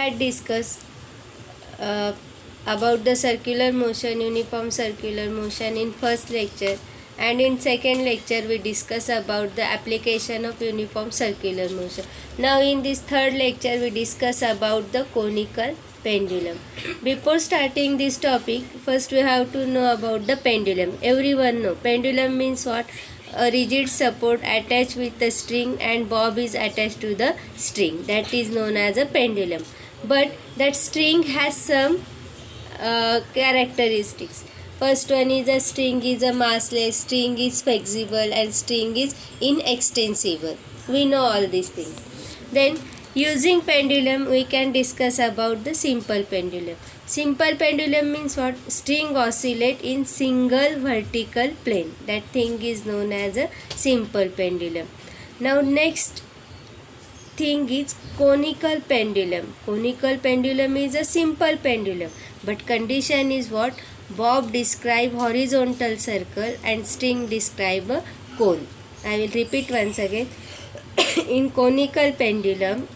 had discussed uh, about the circular motion, uniform circular motion in first lecture, and in second lecture we discuss about the application of uniform circular motion. Now in this third lecture we discuss about the conical pendulum. Before starting this topic, first we have to know about the pendulum. Everyone know pendulum means what? A rigid support attached with a string and bob is attached to the string, that is known as a pendulum. But that string has some characteristics. First one is a string is a massless, string is flexible, and string is inextensible. We know all these things. Then using pendulum we can discuss about the simple pendulum. Simple pendulum means what? String oscillate in single vertical plane. That thing is known as a simple pendulum. Now next thing is conical pendulum. Conical pendulum is a simple pendulum, but condition is what? Bob describe horizontal circle and string describe a cone. I will repeat once again. In conical pendulum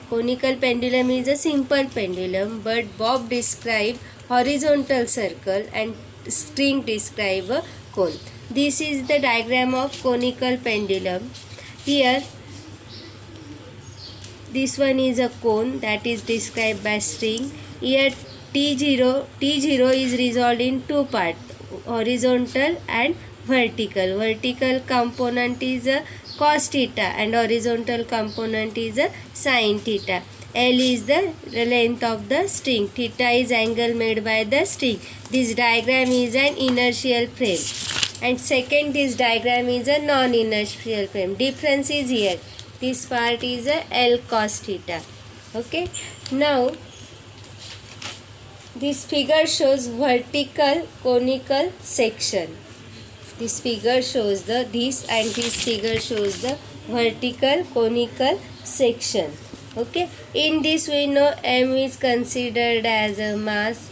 is a simple pendulum, but bob describe horizontal circle and string describe a cone. This is the diagram of conical pendulum. Here this one is a cone that is described by string. Here T0 is resolved in two parts, horizontal and vertical. Vertical component is a cos theta and horizontal component is a sin theta. L is the length of the string. Theta is angle made by the string. This diagram is an inertial frame. And second, this diagram is a non-inertial frame. Difference is here. This part is a L cos theta. Okay. Now this figure shows vertical conical section. This figure shows this figure shows the vertical conical section. Okay. In this we know M is considered as a mass,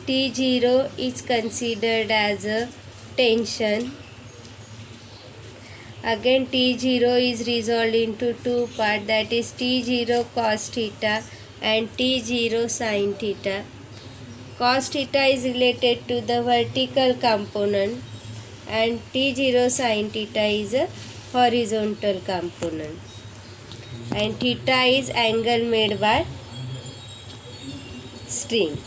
T0 is considered as a tension. Again T0 is resolved into two parts, that is T0 cos theta and T0 sin theta. Cos theta is related to the vertical component and T0 sin theta is a horizontal component. And theta is angle made by string.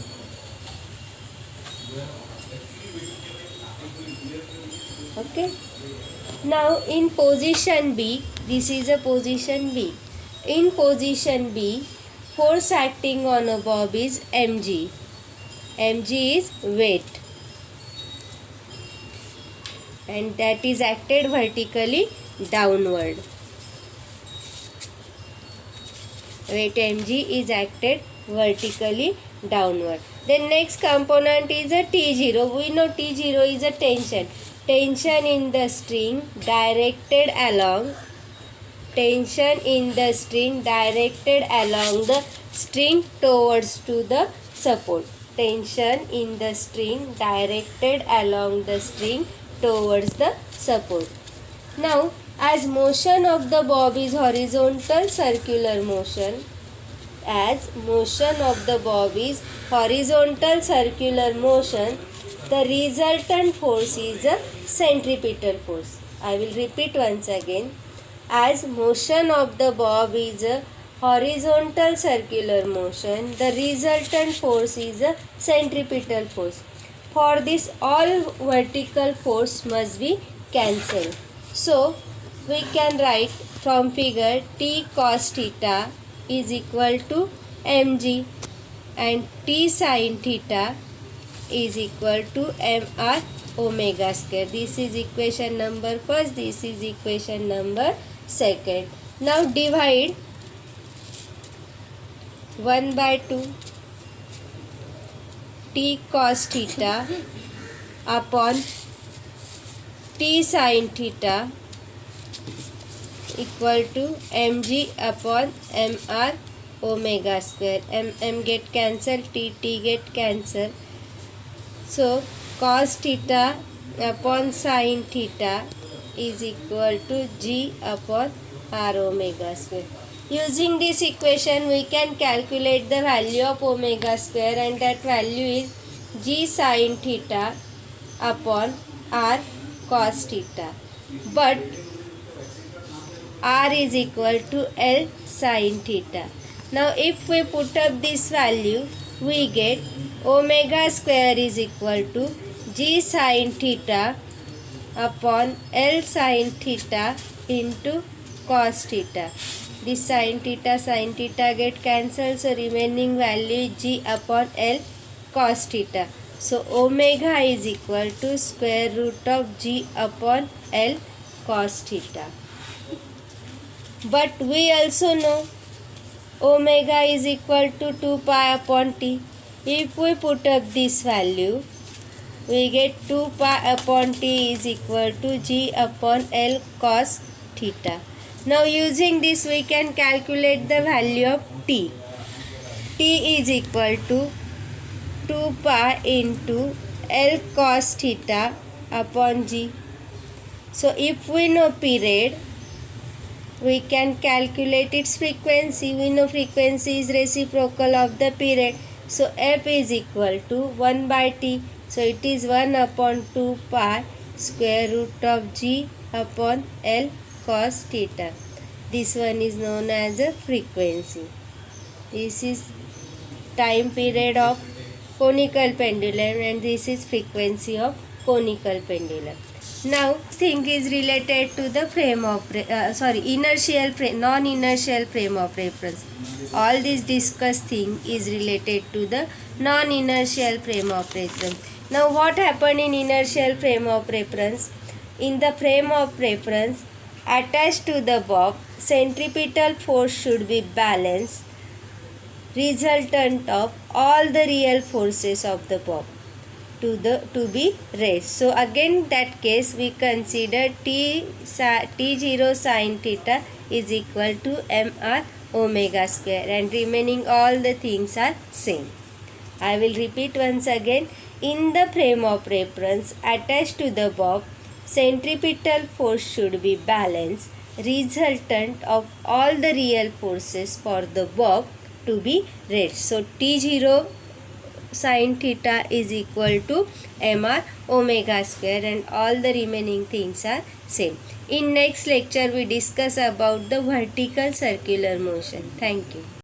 Okay. Now in position B, this is a position B. In position B, force acting on a bob is mg. Mg is weight, and that is acted vertically downward. Weight mg is acted vertically downward. Then next component is a T0. We know T0 is a tension. Tension in the string directed along the string towards to the support. Tension in the string directed along the string towards the support. Now as motion of the bob is horizontal circular motion, the resultant force is a centripetal force. I will repeat once again. As motion of the bob is a horizontal circular motion, the resultant force is a centripetal force. For this, all vertical force must be cancelled. So we can write from figure T cos theta is equal to mg and T sin theta is equal to mr omega square. This is equation number first, this is equation number second. Now divide 1 by 2 T cos theta upon T sin theta equal to mg upon mr omega square. M get cancelled, T get cancelled. So cos theta upon sin theta is equal to g upon r omega square. Using this equation, we can calculate the value of omega square, and that value is g sin theta upon r cos theta. But r is equal to L sin theta. Now if we put up this value, we get omega square is equal to g sin theta upon L sin theta into cos theta. This sin theta get cancelled, so remaining value is g upon L cos theta. So omega is equal to square root of g upon L cos theta. But we also know omega is equal to 2 pi upon t. If we put up this value, we get 2 pi upon t is equal to g upon L cos theta. Now using this, we can calculate the value of t. T is equal to 2 pi into L cos theta upon g. So if we know period, we can calculate its frequency. We know frequency is reciprocal of the period. So f is equal to 1 by t. So it is 1 upon 2 pi square root of g upon L cos theta. This one is known as a frequency. This is time period of conical pendulum, and this is frequency of conical pendulum. Now thing is related to the frame of non-inertial frame of reference. All this discussed thing is related to the non-inertial frame of reference. Now what happened in inertial frame of reference? In the frame of reference, attached to the bob, centripetal force should be balanced, resultant of all the real forces of the bob to be raised. So again that case we consider T0 sin theta is equal to mr omega square, and remaining all the things are same. I will repeat once again. In the frame of reference attached to the bob, centripetal force should be balanced, resultant of all the real forces for the bob to be raised. So T0 sin theta is equal to mr omega square, and all the remaining things are same. In next lecture we discuss about the vertical circular motion. Thank you.